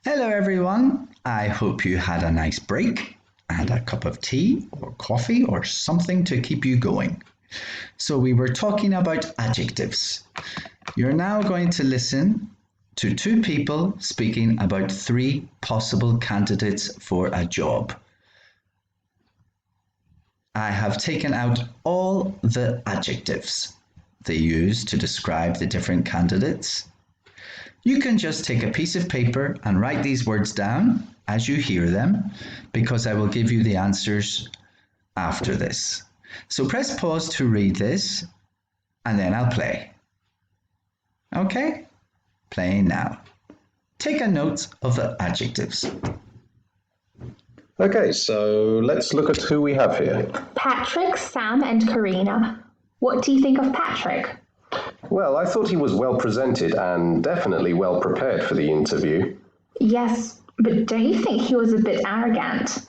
Hello everyone, I hope you had a nice break and a cup of tea or coffee or something to keep you going. So we were talking about adjectives. You're now going to listen to two people speaking about three possible candidates for a job. I have taken out all the adjectives they use to describe the different candidates. You can just take a piece of paper and write these words down as you hear them, because I will give you the answers after this. So press pause to read this, and then I'll play. Okay? Playing now. Take a note of the adjectives. Okay, so let's look at who we have here. Patrick, Sam, and Karina. What do you think of Patrick? Well, I thought he was well presented and definitely well prepared for the interview. Yes, but don't you think he was a bit arrogant?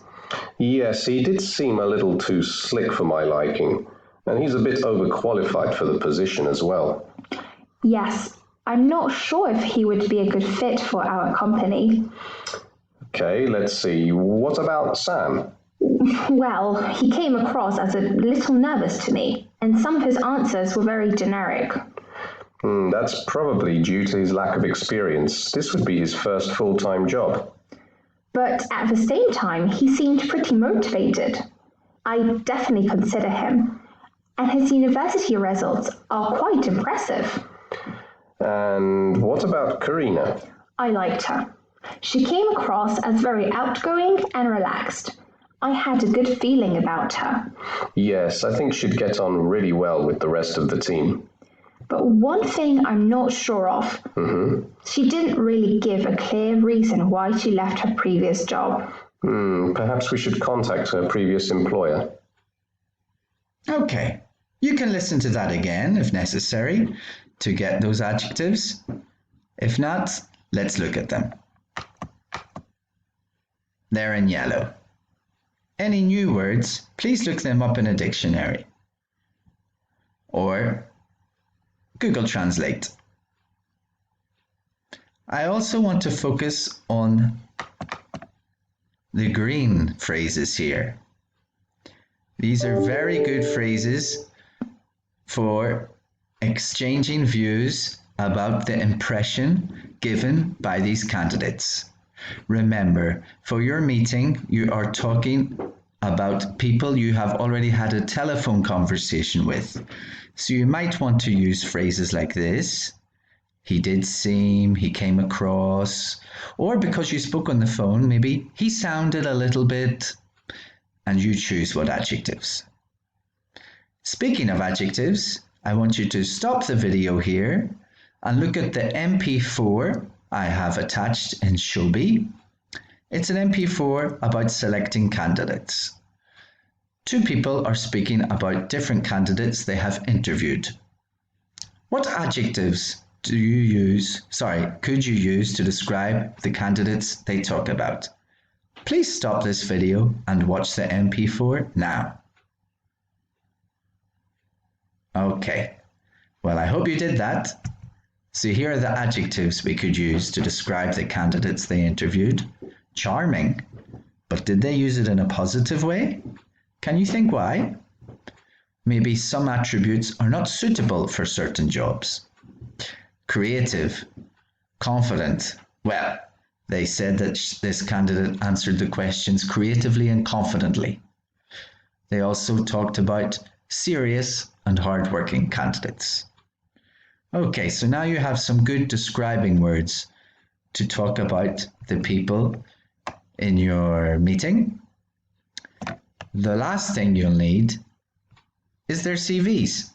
Yes, he did seem a little too slick for my liking, and he's a bit overqualified for the position as well. Yes, I'm not sure if he would be a good fit for our company. Okay, let's see. What about Sam? Well, he came across as a little nervous to me, and some of his answers were very generic. That's probably due to his lack of experience. This would be his first full-time job. But at the same time, he seemed pretty motivated. I definitely consider him, and his university results are quite impressive. And what about Karina? I liked her. She came across as very outgoing and relaxed. I had a good feeling about her. Yes, I think she'd get on really well with the rest of the team. But one thing I'm not sure of. She didn't really give a clear reason why she left her previous job. Perhaps we should contact her previous employer. Okay, you can listen to that again if necessary to get those adjectives. If not, let's look at them. They're in yellow. Any new words, please look them up in a dictionary or Google Translate. I also want to focus on the green phrases here. These are very good phrases for exchanging views about the impression given by these candidates. Remember, for your meeting, you are talking about people you have already had a telephone conversation with. So you might want to use phrases like this. He did seem, he came across, or because you spoke on the phone, maybe he sounded a little bit, and you choose what adjectives. Speaking of adjectives, I want you to stop the video here and look at the MP4 I have attached in Shobi. It's an MP4 about selecting candidates. Two people are speaking about different candidates they have interviewed. What adjectives could you use to describe the candidates they talk about? Please stop this video and watch the MP4 now. Okay, well, I hope you did that. So here are the adjectives we could use to describe the candidates they interviewed. Charming, but did they use it in a positive way? Can you think why? Maybe some attributes are not suitable for certain jobs. Creative, confident. Well, they said that this candidate answered the questions creatively and confidently. They also talked about serious and hardworking candidates. Okay, so now you have some good describing words to talk about the people in your meeting. The last thing you'll need is their CVs.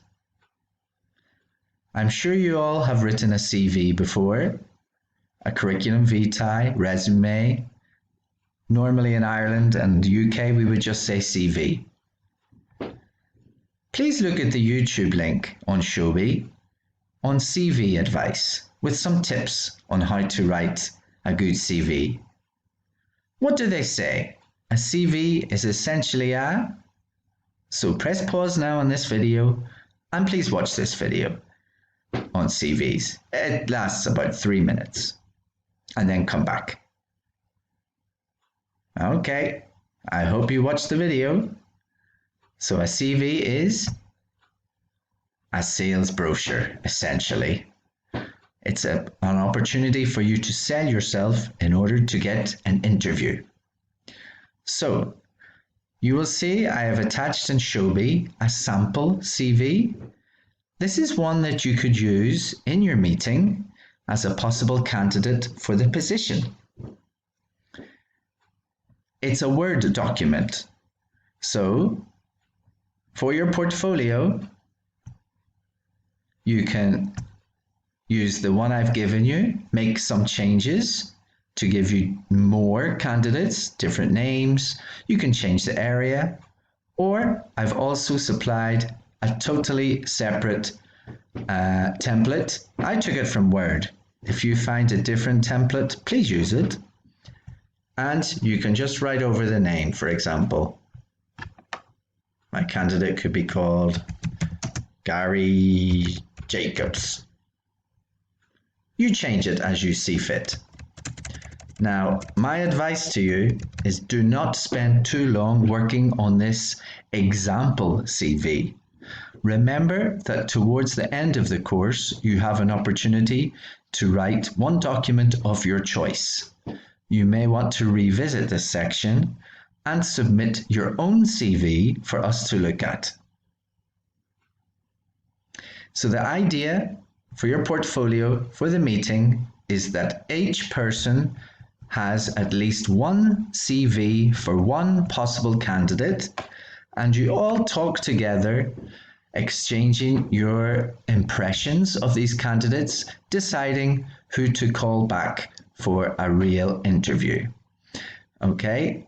I'm sure you all have written a CV before, a curriculum vitae, resume. Normally in Ireland and the UK, we would just say CV. Please look at the YouTube link on Shobi on CV advice with some tips on how to write a good CV. What do they say? A CV is essentially a... So press pause now on this video and please watch this video on CVs. It lasts about 3 minutes and then come back. Okay, I hope you watched the video. So a CV is a sales brochure, essentially. It's an opportunity for you to sell yourself in order to get an interview. So you will see I have attached in Shobi a sample CV. This is one that you could use in your meeting as a possible candidate for the position. It's a Word document. So for your portfolio, you can use the one I've given you, make some changes to give you more candidates, different names. You can change the area, or I've also supplied a totally separate template. I took it from Word. If you find a different template, please use it. And you can just write over the name, for example. My candidate could be called Gary Jacobs. You change it as you see fit. Now, my advice to you is do not spend too long working on this example CV. Remember that towards the end of the course, you have an opportunity to write one document of your choice. You may want to revisit this section and submit your own CV for us to look at. So the idea for your portfolio for the meeting is that each person has at least one CV for one possible candidate, and you all talk together, exchanging your impressions of these candidates, deciding who to call back for a real interview. Okay,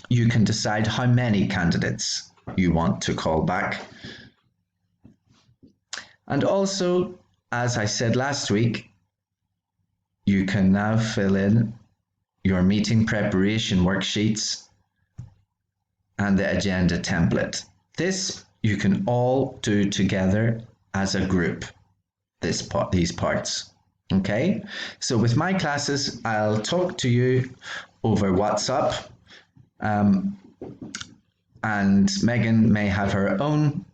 you can decide how many candidates you want to call back. And also, as I said last week, you can now fill in your meeting preparation worksheets and the agenda template. This you can all do together as a group, these parts. Okay, so with my classes, I'll talk to you over WhatsApp, and Megan may have her own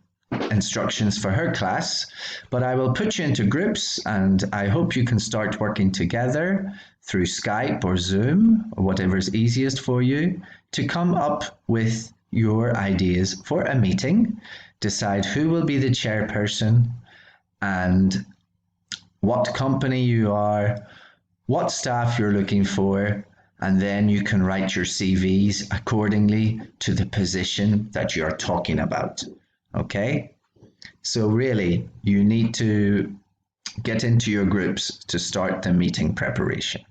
instructions for her class, but I will put you into groups, and I hope you can start working together through Skype or Zoom or whatever is easiest for you to come up with your ideas for a meeting, decide who will be the chairperson and what company you are, what staff you're looking for, and then you can write your CVs accordingly to the position that you're talking about. Okay? So really, you need to get into your groups to start the meeting preparation.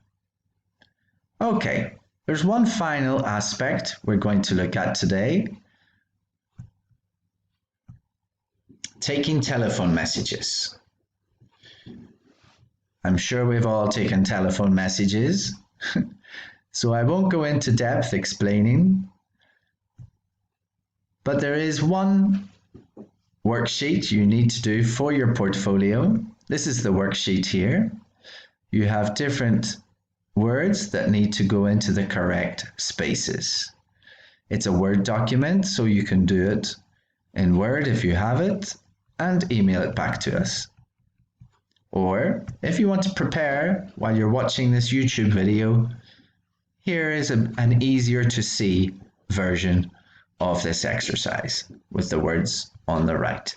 Okay, there's one final aspect we're going to look at today. Taking telephone messages. I'm sure we've all taken telephone messages, so I won't go into depth explaining, but there is one worksheet you need to do for your portfolio. This is the worksheet here. You have different words that need to go into the correct spaces. It's a Word document, so you can do it in Word if you have it and email it back to us. Or if you want to prepare while you're watching this YouTube video, here is an easier to see version of this exercise with the words on the right.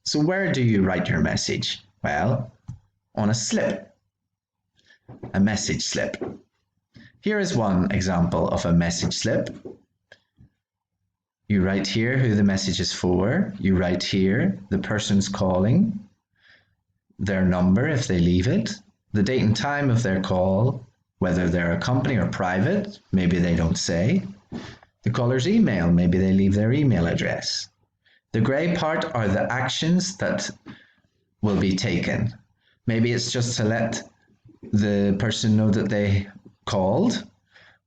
So where do you write your message? Well, on a slip, a message slip. Here is one example of a message slip. You write here who the message is for. You write here the person's calling, their number if they leave it, the date and time of their call, whether they're a company or private, maybe they don't say. The caller's email, maybe they leave their email address. The grey part are the actions that will be taken. Maybe it's just to let the person know that they called,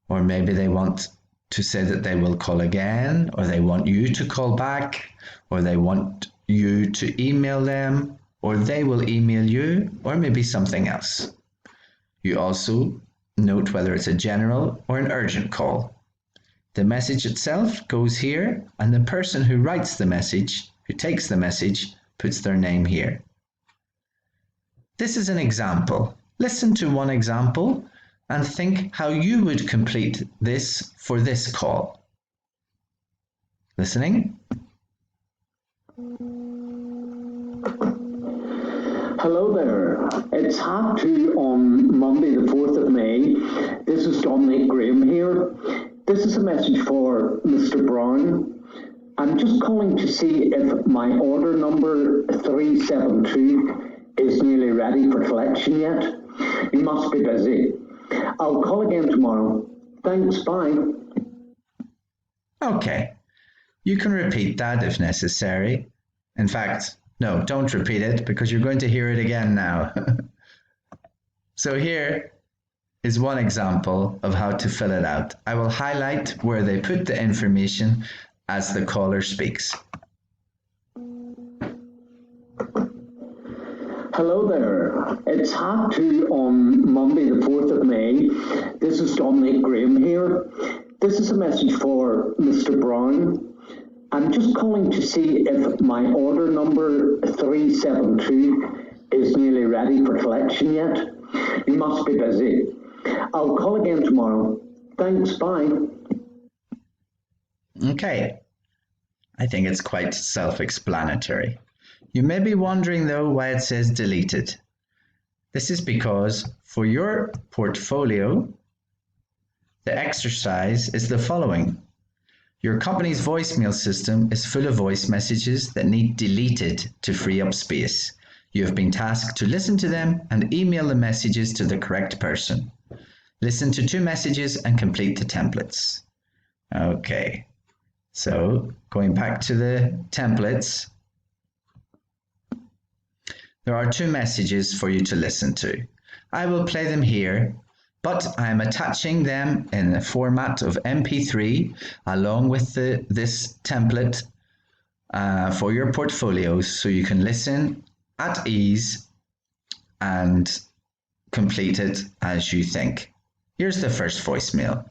or maybe they want to say that they will call again, or they want you to call back, or they want you to email them, or they will email you, or maybe something else. You also note whether it's a general or an urgent call. The message itself goes here, and the person who writes the message, who takes the message, puts their name here. This is an example. Listen to one example and think how you would complete this for this call. Listening? Hello there. It's 2:30 on Monday the 4th of May. This is Dominic Graham here. This is a message for Mr. Brown. I'm just calling to see if my order number 372 is nearly ready for collection yet. You must be busy. I'll call again tomorrow. Thanks, bye. Okay. You can repeat that if necessary. In fact, no, don't repeat it because you're going to hear it again now. So here is one example of how to fill it out. I will highlight where they put the information as the caller speaks. Hello there. It's 2:30 on Monday the 4th of May. This is Dominic Graham here. This is a message for Mr. Brown. I'm just calling to see if my order number 372 is nearly ready for collection yet. You must be busy. I'll call again tomorrow. Thanks, bye. Okay. I think it's quite self-explanatory. You may be wondering though why it says deleted. This is because for your portfolio, the exercise is the following. Your company's voicemail system is full of voice messages that need deleted to free up space. You have been tasked to listen to them and email the messages to the correct person. Listen to 2 messages and complete the templates. Okay, so going back to the templates, there are 2 messages for you to listen to. I will play them here, but I am attaching them in the format of MP3 along with this template for your portfolios so you can listen at ease and complete it as you think. Here's the first voicemail.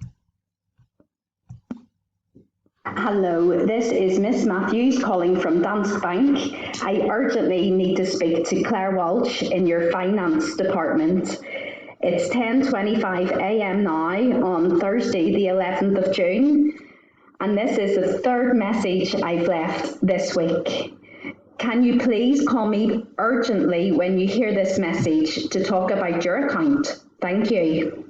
Hello, this is Miss Matthews calling from Danske Bank. I urgently need to speak to Claire Walsh in your finance department. It's 10:25 a.m. now on Thursday the 11th of June, and this is the 3rd message I've left this week. Can you please call me urgently when you hear this message to talk about your account? Thank you.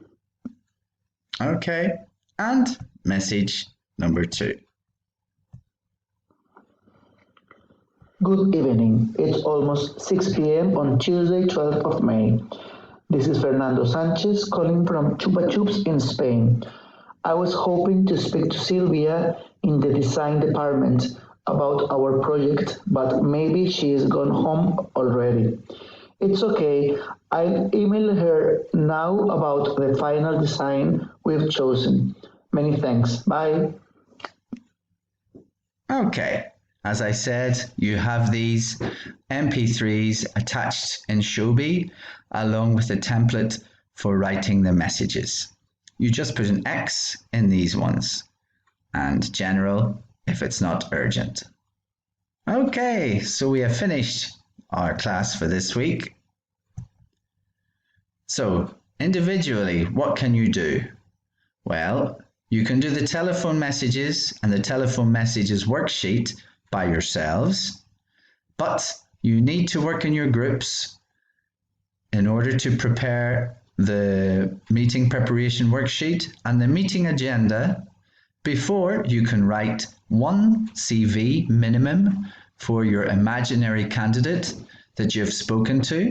Okay, and message number 2. Good evening. It's almost 6 p.m. on Tuesday, 12th of May. This is Fernando Sanchez calling from Chupa Chups in Spain. I was hoping to speak to Sylvia in the design department about our project, but maybe she is gone home already. It's okay. I'll email her now about the final design we've chosen. Many thanks. Bye. Okay, as I said, you have these MP3s attached in Shobi along with a template for writing the messages. You just put an X in these ones and general if it's not urgent. Okay, so we have finished our class for this week. So individually, what can you do? Well, you can do the telephone messages and the telephone messages worksheet by yourselves, but you need to work in your groups in order to prepare the meeting preparation worksheet and the meeting agenda before you can write 1 CV minimum for your imaginary candidate that you've spoken to,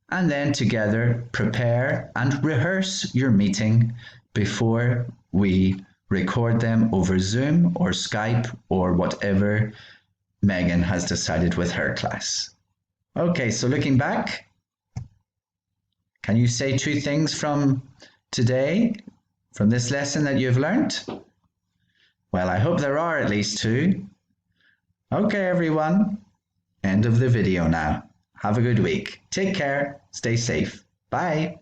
and then together prepare and rehearse your meeting before we record them over Zoom or Skype or whatever Megan has decided with her class. Okay, so looking back, can you say 2 things from today, from this lesson that you've learned? Well, I hope there are at least 2. Okay, everyone, end of the video now. Have a good week. Take care. Stay safe. Bye.